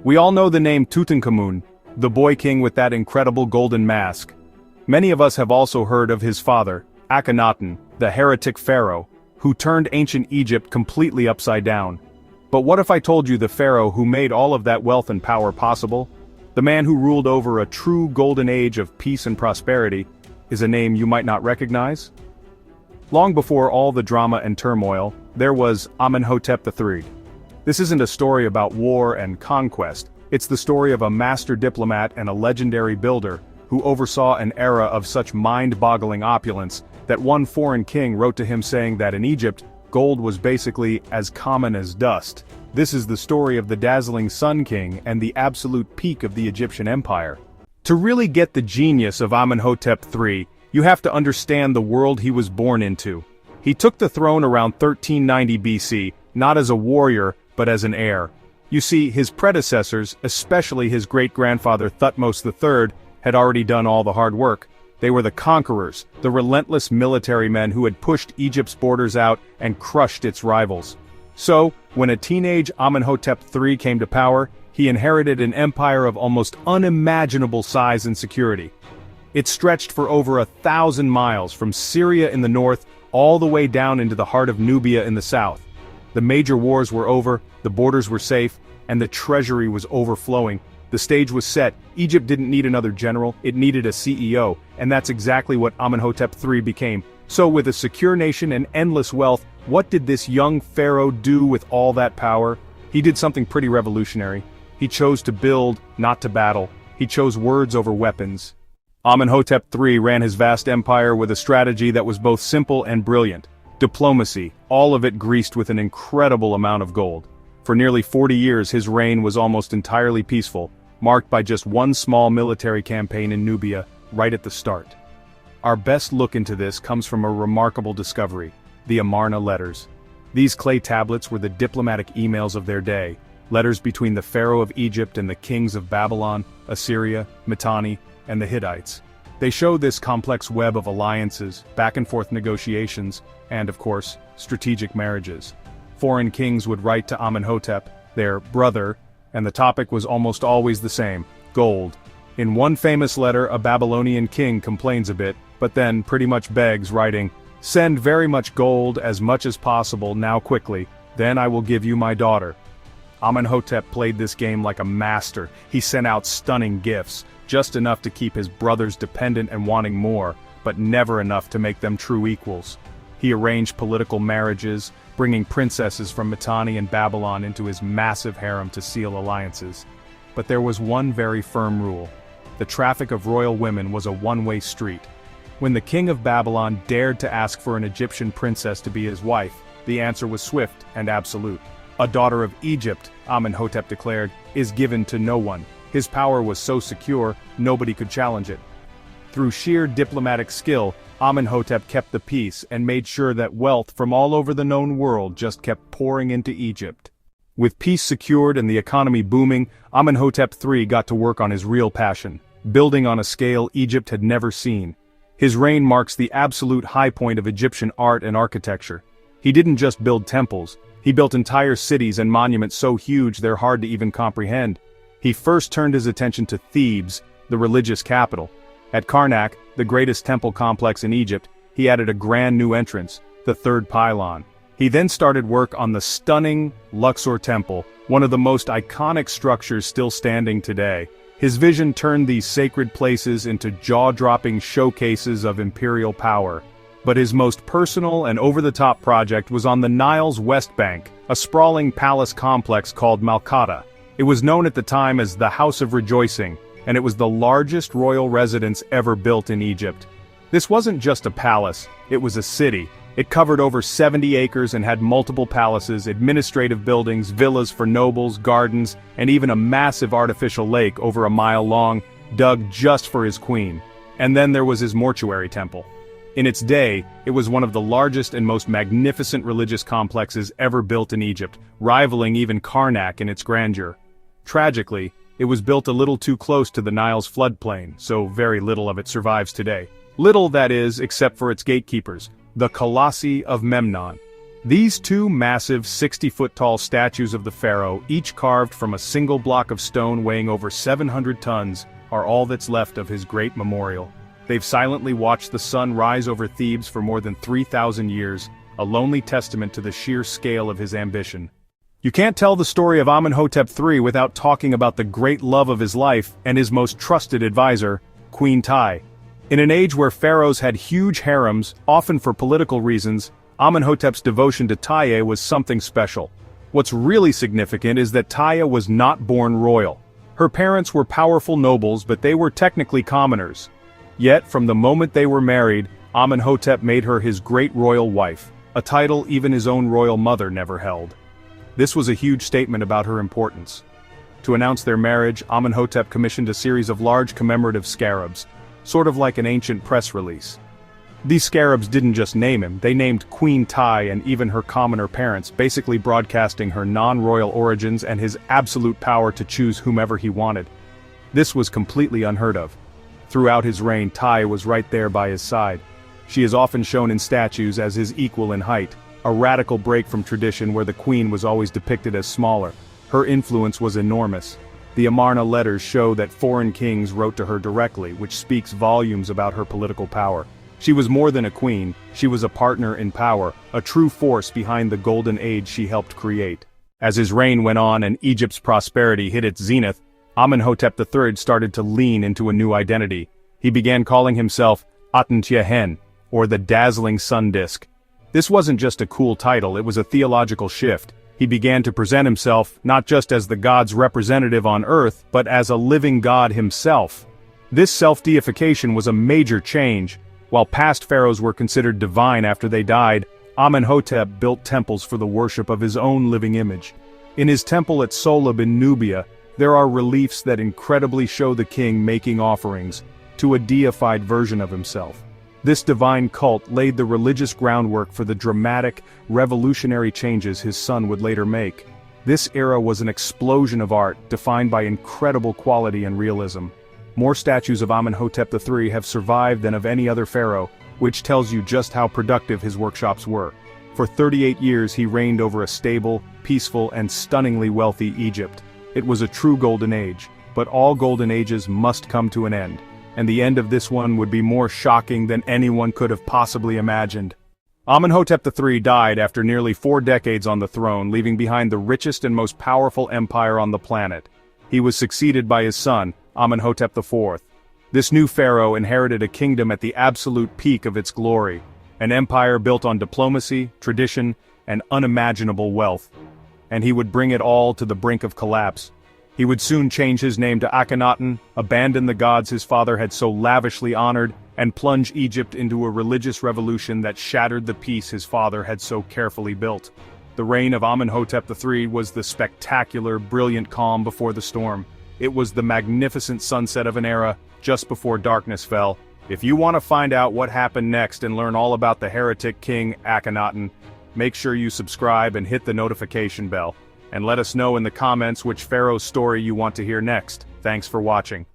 We all know the name Tutankhamun, the boy king with that incredible golden mask. Many of us have also heard of his father, Akhenaten, the heretic pharaoh, who turned ancient Egypt completely upside down. But what if I told you the pharaoh who made all of that wealth and power possible, the man who ruled over a true golden age of peace and prosperity, is a name you might not recognize? Long before all the drama and turmoil, there was Amenhotep III. This isn't a story about war and conquest, it's the story of a master diplomat and a legendary builder who oversaw an era of such mind-boggling opulence that one foreign king wrote to him saying that in Egypt, gold was basically as common as dust. This is the story of the Dazzling Sun King and the absolute peak of the Egyptian Empire. To really get the genius of Amenhotep III, you have to understand the world he was born into. He took the throne around 1390 BC, not as a warrior, but as an heir. You see, his predecessors, especially his great-grandfather Thutmose III, had already done all the hard work. They were the conquerors, the relentless military men who had pushed Egypt's borders out and crushed its rivals. So, when a teenage Amenhotep III came to power, he inherited an empire of almost unimaginable size and security. It stretched for over 1,000 miles from Syria in the north all the way down into the heart of Nubia in the south. The major wars were over, the borders were safe, and the treasury was overflowing. The stage was set. Egypt didn't need another general, it needed a CEO, and that's exactly what Amenhotep III became. So with a secure nation and endless wealth, what did this young pharaoh do with all that power? He did something pretty revolutionary. He chose to build, not to battle. He chose words over weapons. Amenhotep III ran his vast empire with a strategy that was both simple and brilliant. Diplomacy, all of it greased with an incredible amount of gold. For nearly 40 years his reign was almost entirely peaceful, marked by just one small military campaign in Nubia, right at the start. Our best look into this comes from a remarkable discovery, the Amarna letters. These clay tablets were the diplomatic emails of their day, letters between the pharaoh of Egypt and the kings of Babylon, Assyria, Mitanni, and the Hittites. They show this complex web of alliances, back-and-forth negotiations, and, of course, strategic marriages. Foreign kings would write to Amenhotep, their brother, and the topic was almost always the same: gold. In one famous letter, a Babylonian king complains a bit, but then pretty much begs, writing, "Send very much gold, as much as possible, now quickly, then I will give you my daughter." Amenhotep played this game like a master. He sent out stunning gifts, just enough to keep his brothers dependent and wanting more, but never enough to make them true equals. He arranged political marriages, bringing princesses from Mitanni and Babylon into his massive harem to seal alliances. But there was one very firm rule. The traffic of royal women was a one-way street. When the king of Babylon dared to ask for an Egyptian princess to be his wife, the answer was swift and absolute. A daughter of Egypt, Amenhotep declared, is given to no one. His power was so secure, nobody could challenge it. Through sheer diplomatic skill, Amenhotep kept the peace and made sure that wealth from all over the known world just kept pouring into Egypt. With peace secured and the economy booming, Amenhotep III got to work on his real passion, building on a scale Egypt had never seen. His reign marks the absolute high point of Egyptian art and architecture. He didn't just build temples, he built entire cities and monuments so huge they're hard to even comprehend. He first turned his attention to Thebes, the religious capital. At Karnak, the greatest temple complex in Egypt, he added a grand new entrance, the third pylon. He then started work on the stunning Luxor Temple, one of the most iconic structures still standing today. His vision turned these sacred places into jaw-dropping showcases of imperial power. But his most personal and over-the-top project was on the Nile's west bank, a sprawling palace complex called Malkata. It was known at the time as the House of Rejoicing, and it was the largest royal residence ever built in Egypt. This wasn't just a palace, it was a city. It covered over 70 acres and had multiple palaces, administrative buildings, villas for nobles, gardens, and even a massive artificial lake over a mile long, dug just for his queen. And then there was his mortuary temple. In its day, it was one of the largest and most magnificent religious complexes ever built in Egypt, rivaling even Karnak in its grandeur. Tragically, it was built a little too close to the Nile's floodplain, so very little of it survives today. Little, that is, except for its gatekeepers, the Colossi of Memnon. These two massive 60-foot-tall statues of the pharaoh, each carved from a single block of stone weighing over 700 tons, are all that's left of his great memorial. They've silently watched the sun rise over Thebes for more than 3,000 years, a lonely testament to the sheer scale of his ambition. You can't tell the story of Amenhotep III without talking about the great love of his life and his most trusted advisor, Queen Tiye. In an age where pharaohs had huge harems, often for political reasons, Amenhotep's devotion to Tiye was something special. What's really significant is that Tiye was not born royal. Her parents were powerful nobles, but they were technically commoners. Yet, from the moment they were married, Amenhotep made her his great royal wife, a title even his own royal mother never held. This was a huge statement about her importance. To announce their marriage, Amenhotep commissioned a series of large commemorative scarabs, sort of like an ancient press release. These scarabs didn't just name him, they named Queen Tiye and even her commoner parents, basically broadcasting her non-royal origins and his absolute power to choose whomever he wanted. This was completely unheard of. Throughout his reign, Tiye was right there by his side. She is often shown in statues as his equal in height, a radical break from tradition where the queen was always depicted as smaller. Her influence was enormous. The Amarna letters show that foreign kings wrote to her directly, which speaks volumes about her political power. She was more than a queen, she was a partner in power, a true force behind the golden age she helped create. As his reign went on and Egypt's prosperity hit its zenith, Amenhotep III started to lean into a new identity. He began calling himself Aten-Tiehen, or the Dazzling Sun Disk. This wasn't just a cool title, it was a theological shift. He began to present himself not just as the god's representative on earth, but as a living god himself. This self-deification was a major change. While past pharaohs were considered divine after they died, Amenhotep built temples for the worship of his own living image. In his temple at Soleb in Nubia, there are reliefs that incredibly show the king making offerings to a deified version of himself. This divine cult laid the religious groundwork for the dramatic, revolutionary changes his son would later make. This era was an explosion of art, defined by incredible quality and realism. More statues of Amenhotep III have survived than of any other pharaoh, which tells you just how productive his workshops were. For 38 years he reigned over a stable, peaceful, and stunningly wealthy Egypt. It was a true golden age, but all golden ages must come to an end, and the end of this one would be more shocking than anyone could have possibly imagined. Amenhotep III died after nearly 4 decades on the throne, leaving behind the richest and most powerful empire on the planet. He was succeeded by his son, Amenhotep IV. This new pharaoh inherited a kingdom at the absolute peak of its glory, an empire built on diplomacy, tradition, and unimaginable wealth. And he would bring it all to the brink of collapse. He would soon change his name to Akhenaten, abandon the gods his father had so lavishly honored, and plunge Egypt into a religious revolution that shattered the peace his father had so carefully built. The reign of Amenhotep III was the spectacular, brilliant calm before the storm. It was the magnificent sunset of an era, just before darkness fell. If you want to find out what happened next and learn all about the heretic king Akhenaten, make sure you subscribe and hit the notification bell. And let us know in the comments which pharaoh's story you want to hear next. Thanks for watching.